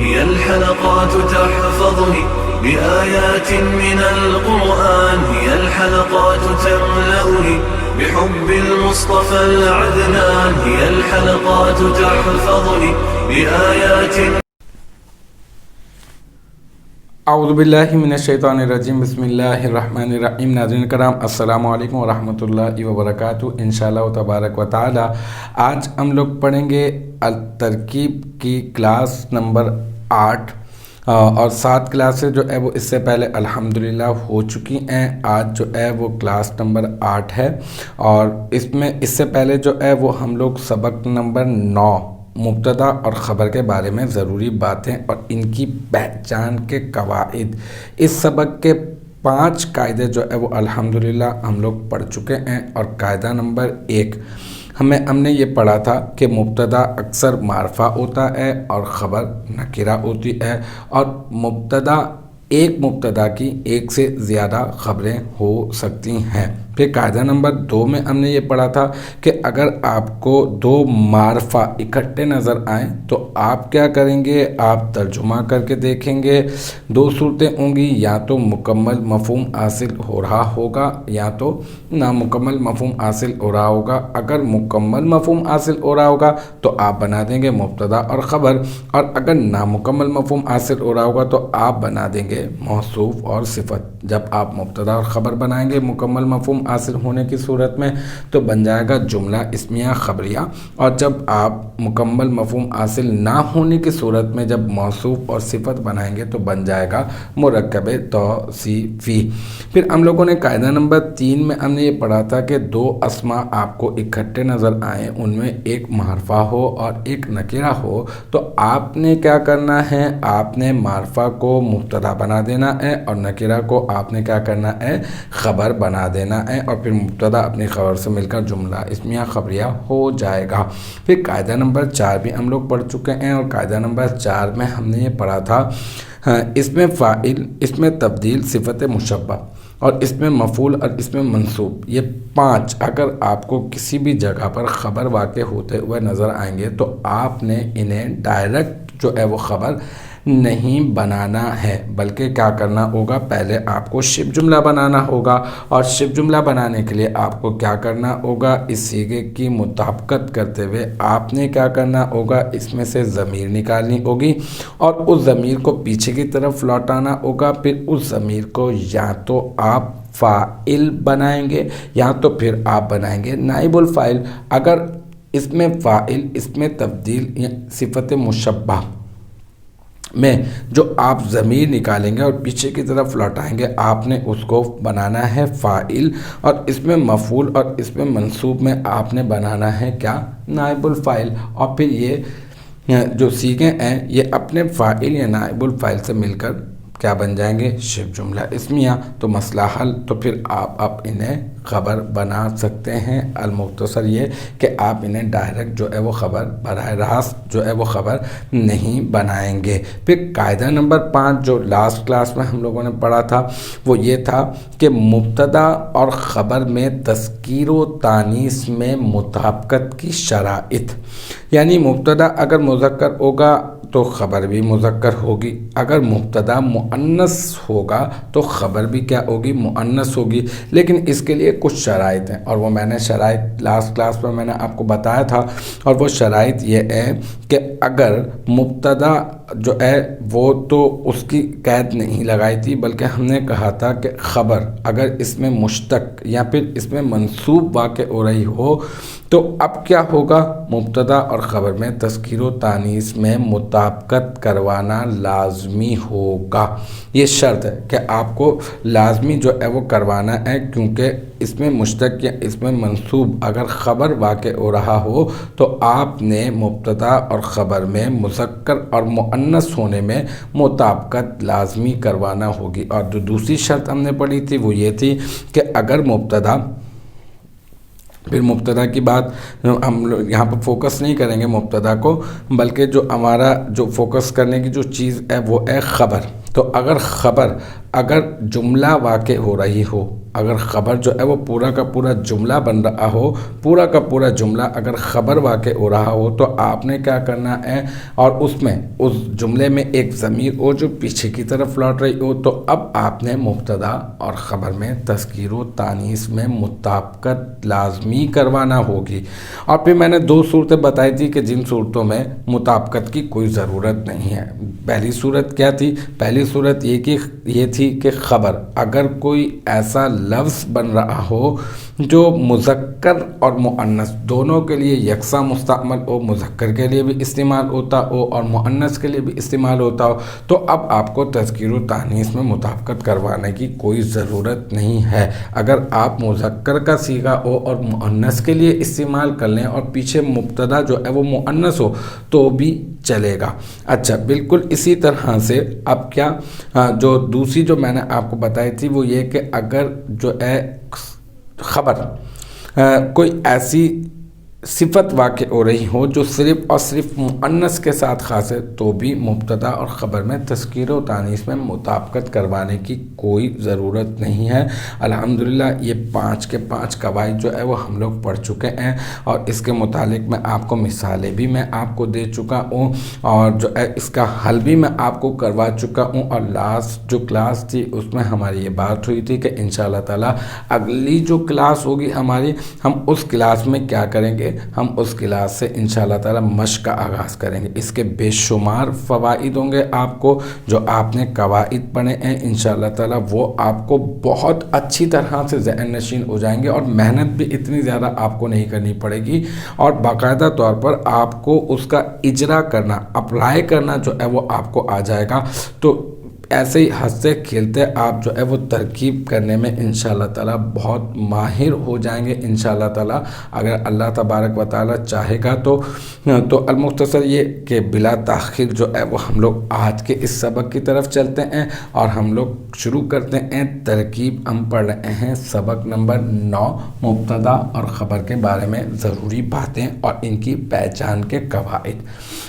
هي الحلقات تحفظني بآيات من القرآن، هي الحلقات تملأني بحب المصطفى العدنان، هي الحلقات تحفظني بآيات. اعوذ باللہ من الشیطان الرجیم، بسم اللہ الرحمن الرحیم۔ ناظرین کرام، السلام علیکم ورحمۃ اللہ وبرکاتہ۔ انشاءاللہ تبارک و تعالی آج ہم لوگ پڑھیں گے الترکیب کی کلاس نمبر 8 اور 7 کلاسیں جو ہے وہ اس سے پہلے الحمدللہ ہو چکی ہیں۔ آج جو ہے وہ کلاس نمبر 8 ہے اور اس سے پہلے جو ہے وہ ہم لوگ سبق نمبر 9 مبتدا اور خبر کے بارے میں ضروری باتیں اور ان کی پہچان کے قواعد، اس سبق کے 5 قاعدے جو ہے وہ الحمدللہ ہم لوگ پڑھ چکے ہیں۔ اور قاعدہ نمبر 1 ہم نے یہ پڑھا تھا کہ مبتدا اکثر معرفہ ہوتا ہے اور خبر نکرہ ہوتی ہے، اور ایک مبتدا کی ایک سے زیادہ خبریں ہو سکتی ہیں۔ پھر قاعدہ نمبر 2 میں ہم نے یہ پڑھا تھا کہ اگر آپ کو 2 معرفہ اکٹھے نظر آئیں تو آپ کیا کریں گے، آپ ترجمہ کر کے دیکھیں گے۔ 2 صورتیں ہوں گی، یا تو مکمل مفہوم حاصل ہو رہا ہوگا یا تو نامکمل مفہوم حاصل ہو رہا ہوگا۔ اگر مکمل مفہوم حاصل ہو رہا ہوگا تو آپ بنا دیں گے مبتدا اور خبر، اور اگر نامکمل مفہوم حاصل ہو رہا ہوگا تو آپ بنا دیں گے موصوف اور صفت۔ جب آپ مبتدا اور خبر بنائیں گے مکمل مفہوم حاصل ہونے کی صورت میں تو بن جائے گا جملہ اسمیہ خبریہ، اور جب آپ مکمل مفہوم حاصل نہ ہونے کی صورت میں جب موصوف اور صفت بنائیں گے تو بن جائے گا مرکب توصیفی۔ پھر ہم لوگوں نے قاعدہ نمبر 3 میں ہم نے یہ پڑھا تھا کہ 2 اسماء آپ کو اکٹھے نظر آئیں، ان میں ایک معرفہ ہو اور ایک نکرہ ہو، تو آپ نے کیا کرنا ہے، آپ نے معرفہ کو مبتدا بنا دینا ہے اور نکرہ کو آپ نے کیا کرنا ہے، خبر بنا دینا ہے، اور پھر مبتدا اپنی خبر سے مل کر جملہ اسمیہ خبریہ ہو جائے گا۔ پھر قاعدہ نمبر 4 بھی ہم لوگ پڑھ چکے ہیں، اور قاعدہ نمبر 4 میں ہم نے یہ پڑھا تھا اس میں فاعل، اس میں تبدیل، صفت مشبہ، اور اس میں مفعول اور اس میں منصوب، یہ 5 اگر آپ کو کسی بھی جگہ پر خبر واقع ہوتے ہوئے نظر آئیں گے تو آپ نے انہیں ڈائریکٹ جو ہے وہ خبر نہیں بنانا ہے، بلکہ کیا کرنا ہوگا، پہلے آپ کو شبہ جملہ بنانا ہوگا، اور شبہ جملہ بنانے کے لیے آپ کو کیا کرنا ہوگا، اس صیغے کی مطابقت کرتے ہوئے آپ نے کیا کرنا ہوگا، اس میں سے ضمیر نکالنی ہوگی اور اس ضمیر کو پیچھے کی طرف لوٹانا ہوگا۔ پھر اس ضمیر کو یا تو آپ فاعل بنائیں گے یا تو پھر آپ بنائیں گے نائب الفاعل۔ اگر اس میں فاعل، اس میں تبدیل یا صفت مشبہ میں جو آپ ضمیر نکالیں گے اور پیچھے کی طرف لوٹائیں گے، آپ نے اس کو بنانا ہے فاعل، اور اس میں مفعول اور اس میں منصوب میں آپ نے بنانا ہے کیا، نائب الفاعل۔ اور پھر یہ جو صیغے ہیں یہ اپنے فاعل یا نائب الفاعل سے مل کر کیا بن جائیں گے، شبہ جملہ اسمیہ۔ تو مسئلہ حل، تو پھر آپ انہیں خبر بنا سکتے ہیں۔ المختصر یہ کہ آپ انہیں ڈائریکٹ جو ہے وہ خبر براہ راست جو ہے وہ خبر نہیں بنائیں گے۔ پھر قاعدہ نمبر 5 جو لاسٹ کلاس میں ہم لوگوں نے پڑھا تھا وہ یہ تھا کہ مبتدا اور خبر میں تذکیر و تانیث میں مطابقت کی شرائط، یعنی مبتدا اگر مذکر ہوگا تو خبر بھی مذکر ہوگی، اگر مبتدا مؤنث ہوگا تو خبر بھی کیا ہوگی، مؤنث ہوگی، لیکن اس کے لیے کچھ شرائط ہیں، اور وہ میں نے شرائط لاسٹ کلاس میں میں نے آپ کو بتایا تھا، اور وہ شرائط یہ ہے کہ اگر مبتدا جو ہے وہ تو اس کی قید نہیں لگائی تھی، بلکہ ہم نے کہا تھا کہ خبر اگر اس میں مشتق یا پھر اس میں منصوب واقع ہو رہی ہو تو اب کیا ہوگا، مبتدا اور خبر میں تذکیر و تانیث میں مطابقت کروانا لازمی ہوگا۔ یہ شرط ہے کہ آپ کو لازمی جو ہے وہ کروانا ہے، کیونکہ اس میں مشتق یا اس میں منصوب اگر خبر واقع ہو رہا ہو تو آپ نے مبتدا اور خبر میں مذکر اور مؤنث ہونے میں مطابقت لازمی کروانا ہوگی۔ اور جو دوسری شرط ہم نے پڑھی تھی وہ یہ تھی کہ اگر مبتدا، پھر مبتدا کی بات ہم لوگ یہاں پر فوکس نہیں کریں گے مبتدا کو، بلکہ جو ہمارا جو فوکس کرنے کی جو چیز ہے وہ ہے خبر۔ تو اگر خبر اگر جملہ واقع ہو رہی ہو اگر خبر جو ہے وہ پورا کا پورا جملہ بن رہا ہو، پورا کا پورا جملہ اگر خبر واقع ہو رہا ہو، تو آپ نے کیا کرنا ہے، اور اس جملے میں ایک ضمیر ہو جو پیچھے کی طرف لوٹ رہی ہو، تو اب آپ نے مبتدا اور خبر میں تذکیر و تانیث میں مطابقت لازمی کروانا ہوگی۔ اور پھر میں نے 2 صورتیں بتائی تھی کہ جن صورتوں میں مطابقت کی کوئی ضرورت نہیں ہے۔ پہلی صورت کیا تھی؟ پہلی صورت یہ تھی کہ خبر اگر کوئی ایسا لفظ بن رہا ہو جو مذکر اور مؤنث دونوں کے لیے یکساں مستعمل ہو، مذکر کے لیے بھی استعمال ہوتا ہو اور مؤنث کے لیے بھی استعمال ہوتا ہو، تو اب آپ کو تذکیر و تانیث میں مطابقت کروانے کی کوئی ضرورت نہیں ہے۔ اگر آپ مذکر کا صیغہ ہو اور مؤنث کے لیے استعمال کر لیں اور پیچھے مبتدا جو ہے وہ مؤنث ہو تو بھی چلے گا۔ اچھا، بالکل اسی طرح سے اب کیا جو دوسری جو میں نے آپ کو بتائی تھی وہ یہ کہ اگر جو ہے خبر کوئی ایسی صفت واقع ہو رہی ہو جو صرف اور صرف مؤنث کے ساتھ خاص ہے، تو بھی مبتدا اور خبر میں تذکیر و تانیث میں مطابقت کروانے کی کوئی ضرورت نہیں ہے۔ الحمدللہ یہ 5 کے 5 قواعد جو ہے وہ ہم لوگ پڑھ چکے ہیں، اور اس کے متعلق میں آپ کو مثالیں بھی میں آپ کو دے چکا ہوں، اور جو ہے اس کا حل بھی میں آپ کو کروا چکا ہوں۔ اور لاسٹ جو کلاس تھی اس میں ہماری یہ بات ہوئی تھی کہ انشاءاللہ تعالی اگلی جو کلاس ہوگی ہماری، ہم اس کلاس میں کیا کریں گے، ہم اس کلاس سے انشاءاللہ تعالی مشق کا آغاز کریں گے۔ اس کے بے شمار فوائد ہوں گے آپ کو، جو آپ نے قواعد پڑھے ہیں انشاءاللہ تعالی وہ آپ کو بہت اچھی طرح سے ذہن نشین ہو جائیں گے، اور محنت بھی اتنی زیادہ آپ کو نہیں کرنی پڑے گی، اور باقاعدہ طور پر آپ کو اس کا اجرا کرنا، اپلائی کرنا جو ہے وہ آپ کو آ جائے گا۔ تو ایسے ہی ہنستے کھیلتے آپ جو ہے وہ ترکیب کرنے میں انشاءاللہ تعالی بہت ماہر ہو جائیں گے انشاءاللہ تعالی، اگر اللہ تبارک و تعالی چاہے گا تو المختصر یہ کہ بلا تاخیر جو ہے وہ ہم لوگ آج کے اس سبق کی طرف چلتے ہیں، اور ہم لوگ شروع کرتے ہیں ترکیب۔ ہم پڑھ رہے ہیں سبق نمبر 9، مبتدا اور خبر کے بارے میں ضروری باتیں اور ان کی پہچان کے قواعد،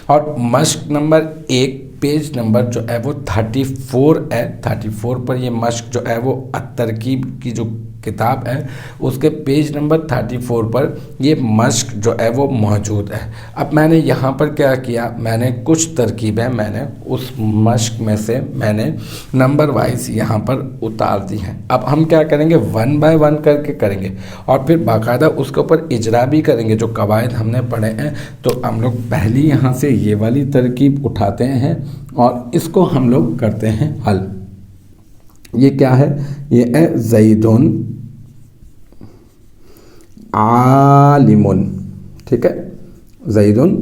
اور مشق نمبر 1 پیج نمبر جو ہے وہ 34 ہے۔ 34 پر یہ مشق جو ہے وہ ترکیب کی جو کتاب ہے اس کے پیج نمبر 34 پر یہ مشق جو ہے وہ موجود ہے۔ اب میں نے یہاں پر کیا کیا، میں نے کچھ ترکیبیں میں نے اس مشق میں سے میں نے نمبر وائز یہاں پر اتار دی ہیں۔ اب ہم کیا کریں گے، 1 بائی 1 کر کے کریں گے، اور پھر باقاعدہ اس کے اوپر اجرا بھی کریں گے جو قواعد ہم نے پڑھے ہیں۔ تو ہم لوگ پہلی یہاں سے یہ والی ترکیب اٹھاتے ہیں اور اس کو ہم لوگ کرتے ہیں حل۔ یہ کیا ہے، یہ ہے زیدن عالمن، ٹھیک ہے، زیدن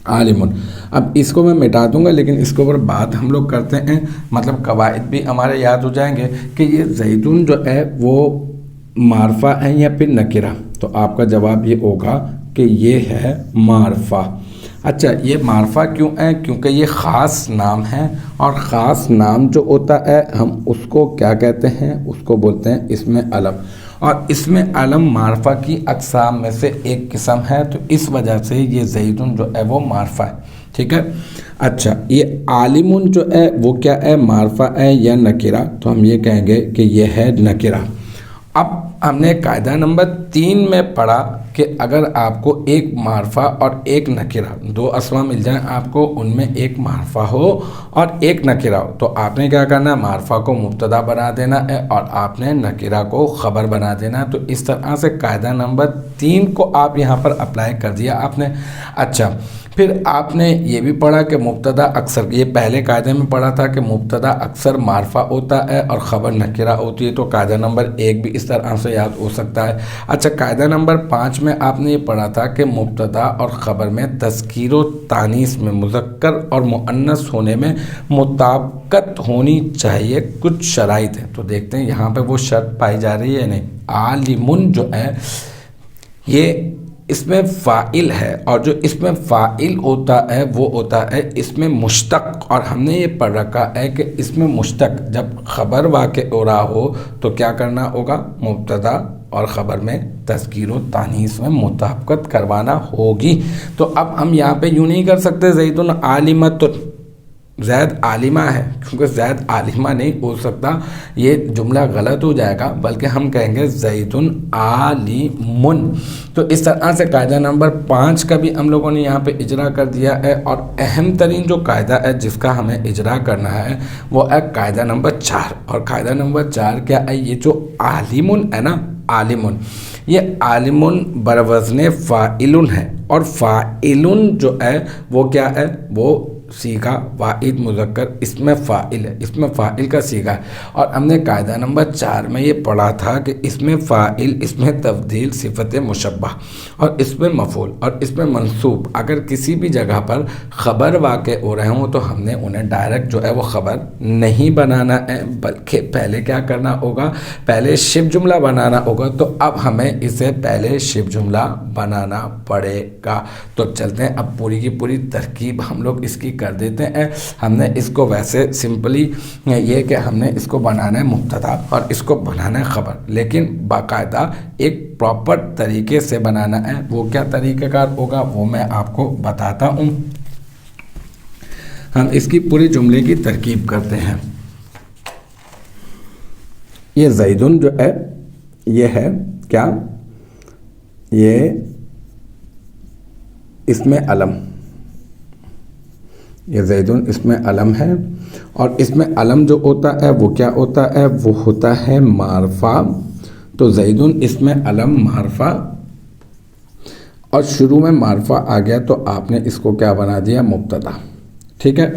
عالمن۔ اب اس کو میں مٹا دوں گا، لیکن اس کے اوپر بات ہم لوگ کرتے ہیں، مطلب قواعد بھی ہمارے یاد ہو جائیں گے کہ یہ زیدن جو ہے وہ معرفہ ہے یا پھر نکرہ۔ تو آپ کا جواب یہ ہوگا کہ یہ ہے معرفہ۔ اچھا، یہ معرفہ کیوں ہے؟ کیونکہ یہ خاص نام ہے، اور خاص نام جو ہوتا ہے ہم اس کو کیا کہتے ہیں، اس کو بولتے ہیں اسم علم، اور اسم علم معرفہ کی اقسام میں سے ایک قسم ہے، تو اس وجہ سے یہ زیدن جو ہے وہ معرفہ ہے، ٹھیک ہے۔ اچھا، یہ عالمن جو ہے وہ کیا ہے، معرفہ ہے یا نکرہ؟ تو ہم یہ کہیں گے کہ یہ ہے نکرہ۔ اب ہم نے قاعدہ نمبر 3 میں پڑھا کہ اگر آپ کو ایک معرفہ اور ایک نکرہ، 2 اسما مل جائیں آپ کو، ان میں ایک معرفہ ہو اور ایک نکرہ ہو، تو آپ نے کیا کرنا ہے، معرفہ کو مبتدا بنا دینا ہے اور آپ نے نکرہ کو خبر بنا دینا ہے۔ تو اس طرح سے قاعدہ نمبر 3 کو آپ یہاں پر اپلائی کر دیا آپ نے۔ اچھا، پھر آپ نے یہ بھی پڑھا کہ مبتدا اکثر، یہ پہلے قاعدے میں پڑھا تھا کہ مبتدا اکثر معرفہ ہوتا ہے اور خبر نکرہ ہوتی ہے، تو قاعدہ نمبر 1 بھی اس طرح سے یاد ہو سکتا ہے۔ اچھا، قاعدہ نمبر 5 میں آپ نے یہ پڑھا تھا کہ مبتدا اور خبر میں تذکیر و تانیث میں مذکر اور مؤنث ہونے میں مطابقت ہونی چاہیے، کچھ شرائط ہیں، تو دیکھتے ہیں یہاں پہ وہ شرط پائی جا رہی ہے نہیں۔ عالمن جو ہے یہ اس میں فاعل ہے، اور جو اس میں فاعل ہوتا ہے وہ ہوتا ہے اس میں مشتق، اور ہم نے یہ پڑھ رکھا ہے کہ اس میں مشتق جب خبر واقع ہو رہا ہو تو کیا کرنا ہوگا، مبتدا اور خبر میں تذکیر و تانیث میں مطابقت کروانا ہوگی۔ تو اب ہم یہاں پہ یوں نہیں کر سکتے زیدن عالمۃ، زید عالمہ ہے، کیونکہ زید عالمہ نہیں ہو سکتا، یہ جملہ غلط ہو جائے گا، بلکہ ہم کہیں گے زید عالم۔ تو اس طرح سے قاعدہ نمبر 5 کا بھی ہم لوگوں نے یہاں پہ اجرا کر دیا ہے، اور اہم ترین جو قاعدہ ہے جس کا ہمیں اجرا کرنا ہے وہ ہے قاعدہ نمبر 4۔ اور قاعدہ نمبر 4 کیا ہے؟ یہ جو عالم ہے نا، عالم، یہ عالم بروزن فاعل ہے، اور فاعل جو ہے وہ کیا ہے؟ وہ صیغہ واحد مذکر اسم فاعل ہے، اسم فاعل کا صیغہ ہے۔ اور ہم نے قاعدہ نمبر 4 میں یہ پڑھا تھا کہ اسم فاعل، اسم تفضیل، صفت مشبہ اور اسم مفعول اور اسم منصوب اگر کسی بھی جگہ پر خبر واقع ہو رہے ہوں تو ہم نے انہیں ڈائریکٹ جو ہے وہ خبر نہیں بنانا ہے، بلکہ پہلے کیا کرنا ہوگا؟ پہلے شبہ جملہ بنانا ہوگا۔ تو اب ہمیں اسے پہلے شبہ جملہ بنانا پڑے گا۔ تو چلتے ہیں اب پوری کی پوری ترکیب ہم لوگ اس کی کر دیتے ہیں۔ ہم نے اس کو ویسے سمپلی یہ کہ ہم نے اس کو بنانا ہے مبتدا اور اس کو بنانا ہے خبر، لیکن باقاعدہ ایک پراپر طریقے سے بنانا ہے۔ وہ کیا طریقہ کار ہوگا وہ میں آپ کو بتاتا ہوں۔ ہم اس کی پوری جملے کی ترکیب کرتے ہیں۔ یہ زیدن جو ہے یہ ہے کیا؟ یہ اسم علم، یہ زیدن اسم علم ہے، اور اسم علم جو ہوتا ہے وہ کیا ہوتا ہے؟ وہ ہوتا ہے معرفہ۔ تو زیدن اسم علم معرفہ، اور شروع میں معرفہ آ گیا تو آپ نے اس کو کیا بنا دیا؟ مبتدا۔ ٹھیک ہے،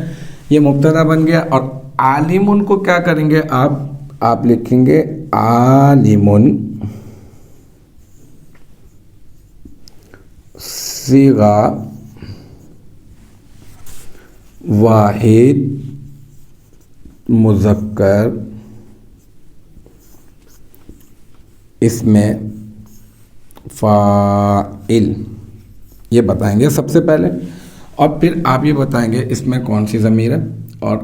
یہ مبتدا بن گیا۔ اور عالم کو کیا کریں گے آپ لکھیں گے عالم صیغہ واحد مذکر اسم فاعل، یہ بتائیں گے سب سے پہلے، اور پھر آپ یہ بتائیں گے اس میں کون سی ضمیر ہے، اور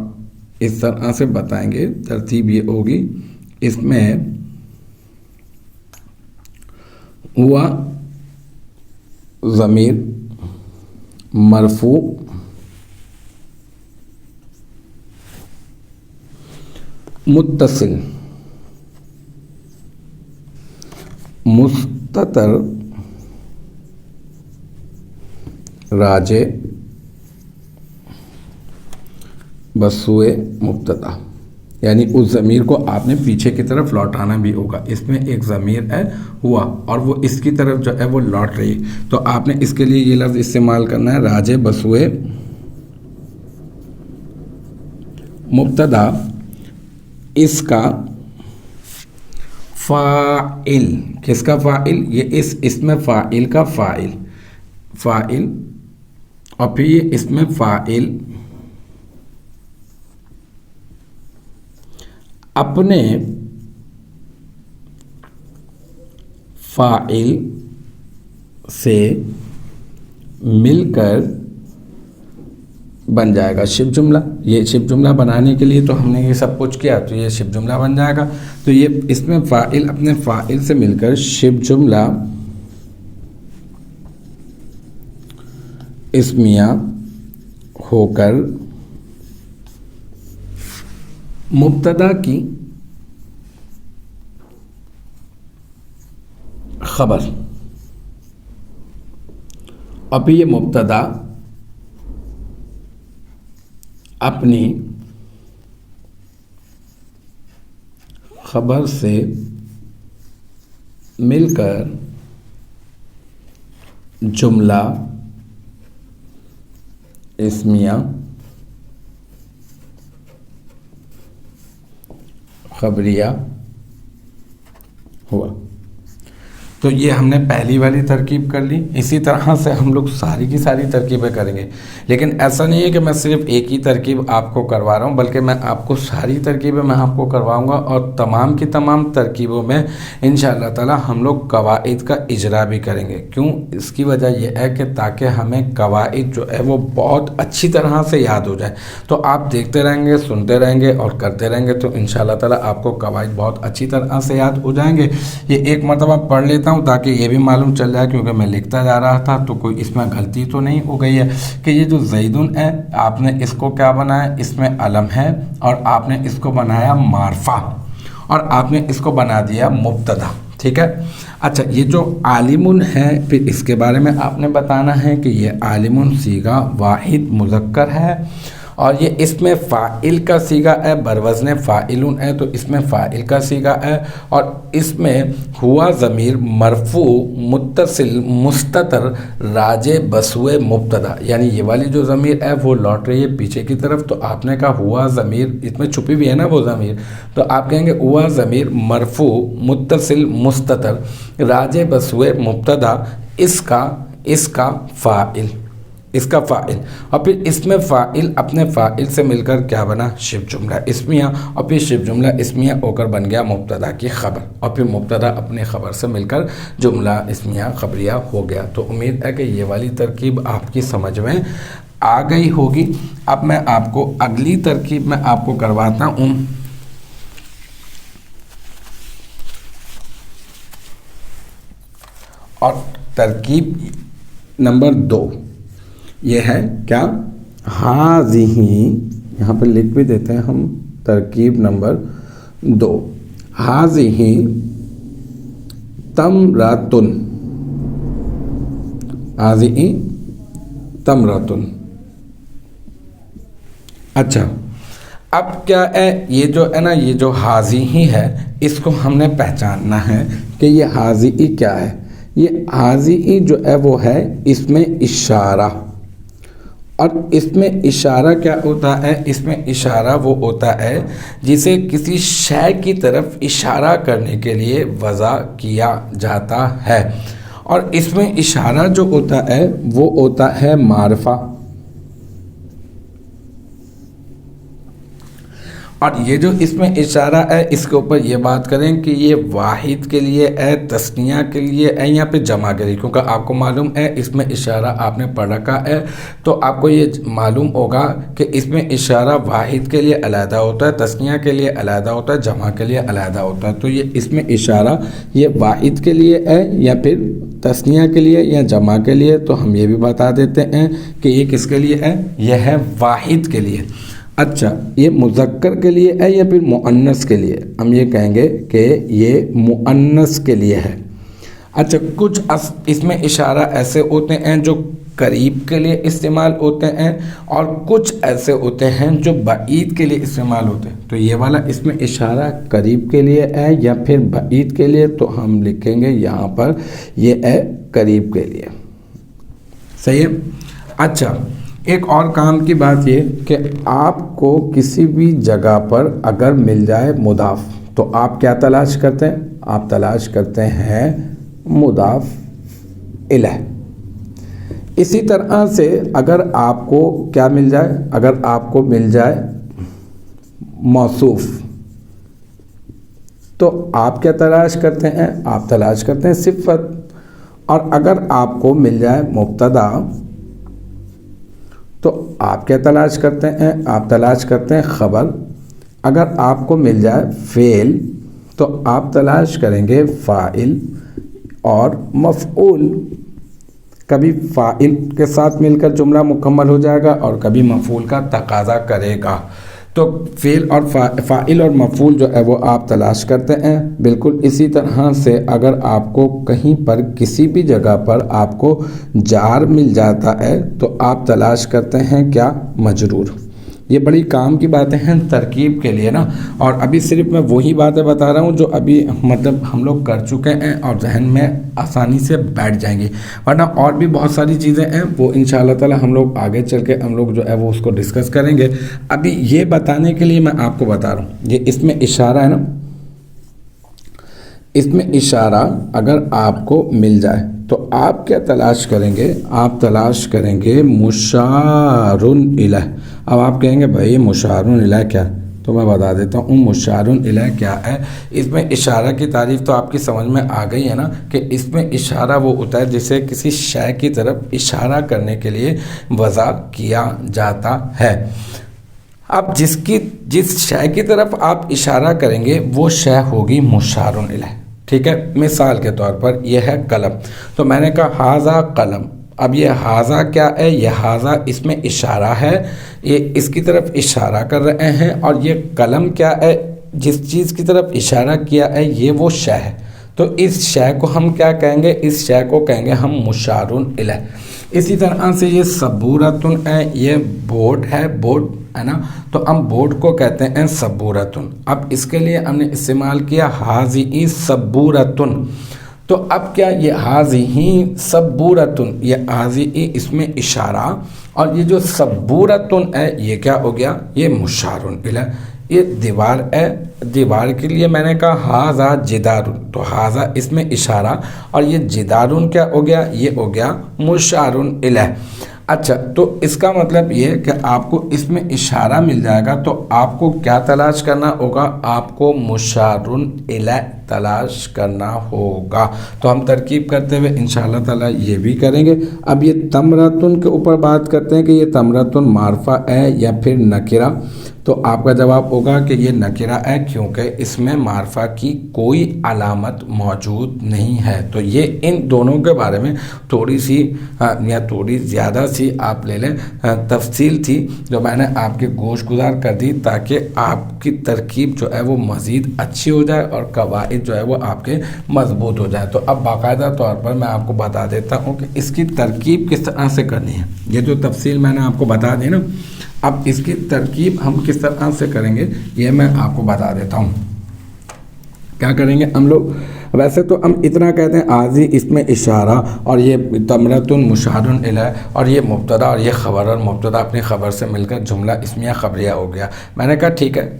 اس طرح سے بتائیں گے۔ ترتیب یہ ہوگی، اس میں ہوا ضمیر مرفوع متصل مستتر راجع بسوئے مبتدا، یعنی اس ضمیر کو آپ نے پیچھے کی طرف لوٹانا بھی ہوگا۔ اس میں ایک ضمیر ہے ہوا، اور وہ اس کی طرف جو ہے وہ لوٹ رہی ہے، تو آپ نے اس کے لیے یہ لفظ استعمال کرنا ہے راجع بسوئے مبتدا، اس کا فاعل، کس کا فاعل؟ یہ اسم فاعل کا فاعل، اور پھر یہ اسم فاعل اپنے فاعل سے مل کر بن جائے گا شبہ جملہ۔ یہ شبہ جملہ بنانے کے لیے تو ہم نے یہ سب کچھ کیا، تو یہ شبہ جملہ بن جائے گا۔ تو یہ اس میں فاعل اپنے فاعل سے مل کر شبہ جملہ اسمیہ ہو کر مبتدا کی خبر، اب یہ مبتدا اپنی خبر سے مل کر جملہ اسمیہ خبریہ ہوا۔ تو یہ ہم نے پہلی والی ترکیب کر لی۔ اسی طرح سے ہم لوگ ساری کی ساری ترکیبیں کریں گے، لیکن ایسا نہیں ہے کہ میں صرف ایک ہی ترکیب آپ کو کروا رہا ہوں، بلکہ میں آپ کو ساری ترکیبیں میں آپ کو کرواؤں گا، اور تمام کی تمام ترکیبوں میں انشاءاللہ تعالی ہم لوگ قواعد کا اجرا بھی کریں گے۔ کیوں؟ اس کی وجہ یہ ہے کہ تاکہ ہمیں قواعد جو ہے وہ بہت اچھی طرح سے یاد ہو جائے۔ تو آپ دیکھتے رہیں گے، سنتے رہیں گے اور کرتے رہیں گے، تو انشاءاللہ تعالی آپ کو قواعد بہت اچھی طرح سے یاد ہو جائیں گے۔ یہ ایک مرتبہ پڑھ لیتا دیتا ہوں تاکہ یہ بھی معلوم چل جائے، کیونکہ میں لکھتا جا رہا تھا تو کوئی اس میں غلطی تو نہیں ہو گئی ہے کہ یہ جو زیدن ہے آپ نے اس کو کیا بنایا، اس میں علم ہے اور آپ نے اس کو بنایا معرفہ اور آپ نے اس کو بنا دیا مبتدا، ٹھیک ہے۔ اچھا یہ جو عالمٌ ہے پھر اس کے بارے میں آپ نے بتانا ہے کہ یہ عالمٌ صیغہ واحد مذکر ہے اور یہ اس میں فاعل کا صیغہ ہے، بروزن فاعلٌ ہے تو اس میں فاعل کا صیغہ ہے اور اس میں ہوا ضمیر مرفوع متصل مستتر راجع بسوئے مبتدا، یعنی یہ والی جو ضمیر ہے وہ لوٹ رہی ہے پیچھے کی طرف، تو آپ نے کہا ہوا ضمیر، اس میں چھپی بھی ہے نا وہ ضمیر، تو آپ کہیں گے ہوا ضمیر مرفوع متصل مستتر راجع بسوئے مبتدا، اس کا فاعل، اس کا فاعل، اور پھر اس میں فاعل اپنے فاعل سے مل کر کیا بنا، شبہ جملہ اسمیہ، اور پھر شبہ جملہ اسمیہ ہو کر بن گیا مبتدا کی خبر، اور پھر مبتدا اپنے خبر سے مل کر جملہ اسمیہ خبریہ ہو گیا۔ تو امید ہے کہ یہ والی ترکیب آپ کی سمجھ میں آ گئی ہوگی۔ اب میں آپ کو اگلی ترکیب میں آپ کو کرواتا ہوں، اور ترکیب نمبر 2 یہ ہے کیا، ہاذہ، یہاں پہ لکھ بھی دیتے ہیں ہم، ترکیب نمبر 2، ہاذہ تمرۃن، ہاذہ تمرۃن۔ اچھا اب کیا ہے، یہ جو ہے نا، یہ جو ہاذہ ہے اس کو ہم نے پہچاننا ہے کہ یہ ہاذہ کیا ہے۔ یہ ہاذہ جو ہے وہ ہے اس میں اشارہ، اور اس میں اشارہ کیا ہوتا ہے، اس میں اشارہ وہ ہوتا ہے جسے کسی شے کی طرف اشارہ کرنے کے لیے وضع کیا جاتا ہے، اور اس میں اشارہ جو ہوتا ہے وہ ہوتا ہے معرفہ، اور یہ جو اس میں اشارہ ہے اس کے اوپر یہ بات کریں کہ یہ واحد کے لیے ہے، تثنیہ کے لیے ہے یا پھر جمع کے لیے، کیونکہ آپ کو معلوم ہے اس میں اشارہ آپ نے پڑھ رکھا ہے تو آپ کو یہ معلوم ہوگا کہ اس میں اشارہ واحد کے لیے علیحدہ ہوتا ہے، تثنیہ کے لیے علیحدہ ہوتا ہے، جمع کے لیے علیحدہ ہوتا ہے۔ تو یہ اس میں اشارہ یہ واحد کے لیے ہے یا پھر تثنیہ کے لیے یا جمع کے لیے، تو ہم یہ بھی بتا دیتے ہیں کہ یہ کس کے لیے ہے، یہ ہے واحد کے لیے۔ اچھا یہ مذکر کے لیے ہے یا پھر مؤنث کے لیے، ہم یہ کہیں گے کہ یہ مؤنث کے لیے ہے۔ اچھا کچھ اس میں اشارہ ایسے ہوتے ہیں جو قریب کے لیے استعمال ہوتے ہیں اور کچھ ایسے ہوتے ہیں جو بعید کے لیے استعمال ہوتے ہیں، تو یہ والا اس میں اشارہ قریب کے لیے ہے یا پھر بعید کے لیے، تو ہم لکھیں گے یہاں پر یہ ہے قریب کے لیے، صحیح ہے۔ اچھا ایک اور کام کی بات یہ کہ آپ کو کسی بھی جگہ پر اگر مل جائے مضاف تو آپ کیا تلاش کرتے ہیں، آپ تلاش کرتے ہیں مضاف الیہ۔ اسی طرح سے اگر آپ کو کیا مل جائے، اگر آپ کو مل جائے موصوف تو آپ کیا تلاش کرتے ہیں، آپ تلاش کرتے ہیں صفت، اور اگر آپ کو مل جائے مبتدا تو آپ کیا تلاش کرتے ہیں، آپ تلاش کرتے ہیں خبر، اگر آپ کو مل جائے فعل تو آپ تلاش کریں گے فاعل اور مفعول، کبھی فاعل کے ساتھ مل کر جملہ مکمل ہو جائے گا اور کبھی مفعول کا تقاضا کرے گا، تو فعل اور فاعل اور مفعول جو ہے وہ آپ تلاش کرتے ہیں۔ بالکل اسی طرح سے اگر آپ کو کہیں پر کسی بھی جگہ پر آپ کو جار مل جاتا ہے تو آپ تلاش کرتے ہیں کیا، مجرور۔ یہ بڑی کام کی باتیں ہیں ترکیب کے لیے نا، اور ابھی صرف میں وہی باتیں بتا رہا ہوں جو ابھی مطلب ہم لوگ کر چکے ہیں اور ذہن میں آسانی سے بیٹھ جائیں گی، ورنہ اور بھی بہت ساری چیزیں ہیں وہ انشاءاللہ تعالی ہم لوگ آگے چل کے ہم لوگ جو ہے وہ اس کو ڈسکس کریں گے۔ ابھی یہ بتانے کے لیے میں آپ کو بتا رہا ہوں، یہ اس میں اشارہ ہے نا، اس میں اشارہ اگر آپ کو مل جائے تو آپ کیا تلاش کریں گے، آپ تلاش کریں گے مشار الیہ۔ اب آپ کہیں گے بھائی مشار الیہ کیا، تو میں بتا دیتا ہوں مشار الیہ کیا ہے۔ اس میں اشارہ کی تعریف تو آپ کی سمجھ میں آ گئی ہے نا، کہ اس میں اشارہ وہ ہوتا ہے جسے کسی شے کی طرف اشارہ کرنے کے لیے وضع کیا جاتا ہے۔ اب جس شے کی طرف آپ اشارہ کریں گے وہ شے ہوگی مشار الیہ، ٹھیک ہے، مثال کے طور پر یہ ہے قلم، تو میں نے کہا ہاذا قلم. اب یہ ہاذا کیا ہے؟ یہ ہاذا اس میں اشارہ ہے، یہ اس کی طرف اشارہ کر رہے ہیں، اور یہ قلم کیا ہے؟ جس چیز کی طرف اشارہ کیا ہے یہ وہ شے ہے. تو اس شے کو ہم کیا کہیں گے؟ اس شے کو کہیں گے ہم مشار الیہ. اسی طرح سے یہ سبورتن ہے، یہ بورڈ ہے، بورڈ ہے نا، تو ہم بورڈ کو کہتے ہیں سبورتن. اب اس کے لیے ہم نے استعمال کیا ہاذی سبورتن. تو اب کیا یہ ہاذی سبورتن، یہ ہاذی اس میں اشارہ، اور یہ جو سبورتن ہے یہ کیا ہو گیا؟ یہ مشار الیہ. یہ دیوار ہے، دیوار کے لیے میں نے کہا ہاذا جدار، تو ہاذا اس میں اشارہ، اور یہ جدار کیا ہو گیا؟ یہ ہو گیا مشار الیہ. اچھا، تو اس کا مطلب یہ کہ آپ کو اس میں اشارہ مل جائے گا، تو آپ کو کیا تلاش کرنا ہوگا؟ آپ کو مشار الیہ تلاش کرنا ہوگا. تو ہم ترکیب کرتے ہوئے انشاءاللہ تعالی یہ بھی کریں گے. اب یہ تمرتن کے اوپر بات کرتے ہیں کہ یہ تمرتن معرفہ ہے یا پھر نکرہ. تو آپ کا جواب ہوگا کہ یہ نکرہ ہے، کیونکہ اس میں معرفہ کی کوئی علامت موجود نہیں ہے. تو یہ ان دونوں کے بارے میں تھوڑی سی یا تھوڑی زیادہ سی آپ لے لیں تفصیل تھی، جو میں نے آپ کے گوش گزار کر دی تاکہ آپ کی ترکیب جو ہے وہ مزید اچھی ہو جائے اور قواعد جو ہے وہ آپ کے مضبوط ہو جائے. تو اب باقاعدہ طور پر میں آپ کو بتا دیتا ہوں کہ اس کی ترکیب کس طرح سے کرنی ہے. یہ جو تفصیل میں نے آپ کو بتا دی نا، اب اس کی ترکیب ہم کس طرح سے کریں گے یہ میں آپ کو بتا دیتا ہوں. کیا کریں گے ہم لوگ؟ ویسے تو ہم اتنا کہتے ہیں ہاذی اس میں اشارہ، اور یہ تمرتن مشار الیہ، اور یہ مبتدا اور یہ خبر، اور مبتدا اپنی خبر سے مل کر جملہ اسمیہ خبریہ ہو گیا. میں نے کہا ٹھیک ہے،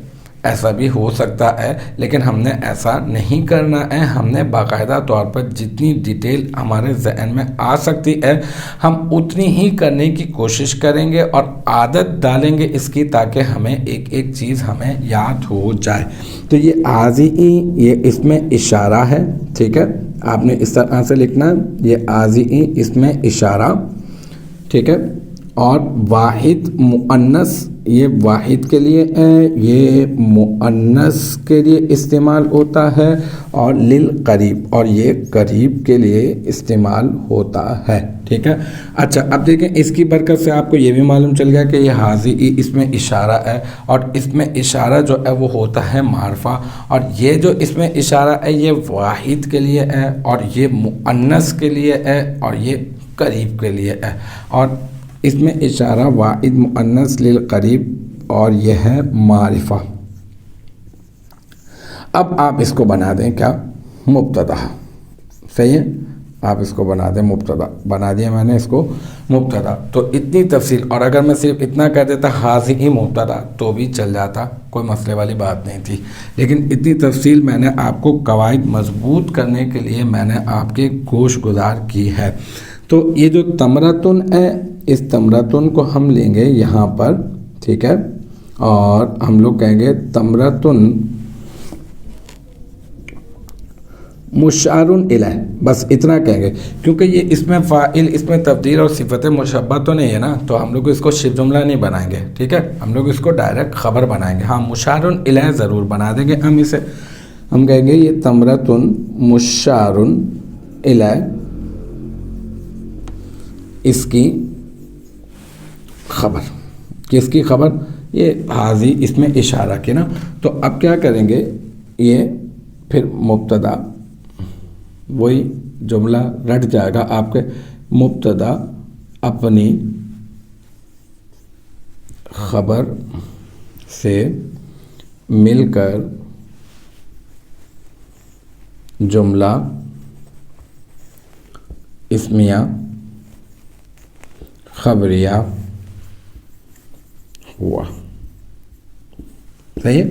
ایسا بھی ہو سکتا ہے، لیکن ہم نے ایسا نہیں کرنا ہے. ہم نے باقاعدہ طور پر جتنی ڈیٹیل ہمارے ذہن میں آ سکتی ہے ہم اتنی ہی کرنے کی کوشش کریں گے، اور عادت ڈالیں گے اس کی، تاکہ ہمیں ایک ایک چیز ہمیں یاد ہو جائے. تو یہ ہاذی یہ اس میں اشارہ ہے، ٹھیک ہے، آپ نے اس طرح سے لکھنا، یہ ہاذی اس میں اشارہ، ٹھیک ہے. اور واحد مؤنث، یہ واحد کے لیے ہے، یہ مؤنث کے لیے استعمال ہوتا ہے، اور للقریب، اور یہ قریب کے لیے استعمال ہوتا ہے، ٹھیک ہے. اچھا، اب دیکھیں اس کی برکت سے آپ کو یہ بھی معلوم چل گیا کہ یہ ہاذی اس میں اشارہ ہے، اور اس میں اشارہ جو ہے وہ ہوتا ہے معرفہ، اور یہ جو اس میں اشارہ ہے یہ واحد کے لیے ہے، اور یہ مؤنث کے لیے ہے، اور یہ قریب کے لیے ہے. اور اس میں اشارہ واحد مؤنث للقریب، اور یہ ہے معرفہ. اب آپ اس کو بنا دیں کیا؟ مبتدا. صحیح ہے، آپ اس کو بنا دیں مبتدا. بنا دیا میں نے اس کو مبتدا. تو اتنی تفصیل، اور اگر میں صرف اتنا کہہ دیتا ہاذی مبتدا تو بھی چل جاتا، کوئی مسئلے والی بات نہیں تھی. لیکن اتنی تفصیل میں نے آپ کو قواعد مضبوط کرنے کے لیے میں نے آپ کے گوش گزار کی ہے. تو یہ جو تمرتن ہے، اس تمرتن کو ہم لیں گے یہاں پر، ٹھیک ہے، اور ہم لوگ کہیں گے تمرتن مشار الیہ. بس اتنا کہیں گے، کیونکہ یہ اس میں فاعل، اس میں تبدیل اور صفت مشبہ تو نہیں ہے نا، تو ہم لوگ اس کو شبہ جملہ نہیں بنائیں گے، ٹھیک ہے، ہم لوگ اس کو ڈائریکٹ خبر بنائیں گے. ہاں، مشار الیہ ضرور بنا دیں گے ہم اسے. ہم کہیں گے یہ تمرتن مشار الیہ، اس کی خبر. کس کی خبر؟ یہ ہاذی اس میں اشارہ کی نا. تو اب کیا کریں گے؟ یہ پھر مبتدا، وہی جملہ رٹ جائے گا آپ کے. مبتدا اپنی خبر سے مل کر جملہ اسمیہ خبریہ ہوا. صحیح ہے،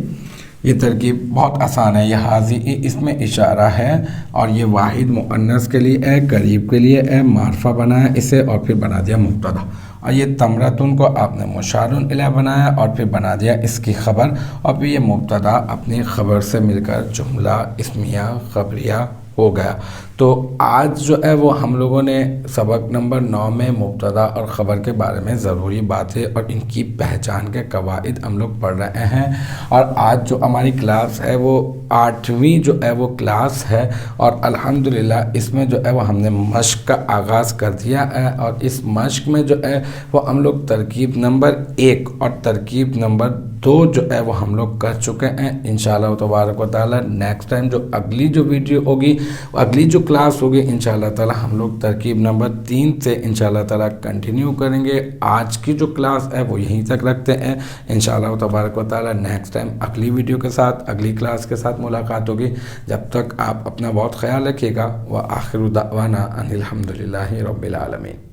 یہ ترکیب بہت آسان ہے. یہ ہاذی اس میں اشارہ ہے، اور یہ واحد مؤنث کے لیے ہے، قریب کے لیے ہے، معرفہ بنایا اسے، اور پھر بنا دیا مبتدا. اور یہ تمرتن کو آپ نے مشار الیہ بنایا، اور پھر بنا دیا اس کی خبر، اور پھر یہ مبتدا اپنی خبر سے مل کر جملہ اسمیہ خبریہ ہو گیا. تو آج جو ہے وہ ہم لوگوں نے سبق نمبر 9 میں مبتدا اور خبر کے بارے میں ضروری باتیں اور ان کی پہچان کے قواعد ہم لوگ پڑھ رہے ہیں، اور آج جو ہماری کلاس ہے وہ 8ویں جو ہے وہ کلاس ہے، اور الحمدللہ اس میں جو ہے وہ ہم نے مشق کا آغاز کر دیا ہے، اور اس مشق میں جو ہے وہ ہم لوگ ترکیب نمبر 1 اور ترکیب نمبر 2 جو ہے وہ ہم لوگ کر چکے ہیں۔ انشاءاللہ تبارک و تعالی نیکسٹ ٹائم جو اگلی جو ویڈیو ہوگی، اگلی جو کلاس ہوگی، انشاءاللہ تعالی ہم لوگ ترکیب نمبر 3 سے انشاءاللہ تعالی کنٹینیو کریں گے۔ آج کی جو کلاس ہے وہ یہیں تک رکھتے ہیں، انشاءاللہ تبارک و تعالی نیکسٹ ٹائم اگلی ویڈیو کے ساتھ، اگلی کلاس کے ساتھ ملاقات ہوگی۔ جب تک آپ اپنا بہت خیال رکھیے گا۔ وآخر دعوانا ان الحمدللہ رب العالمین۔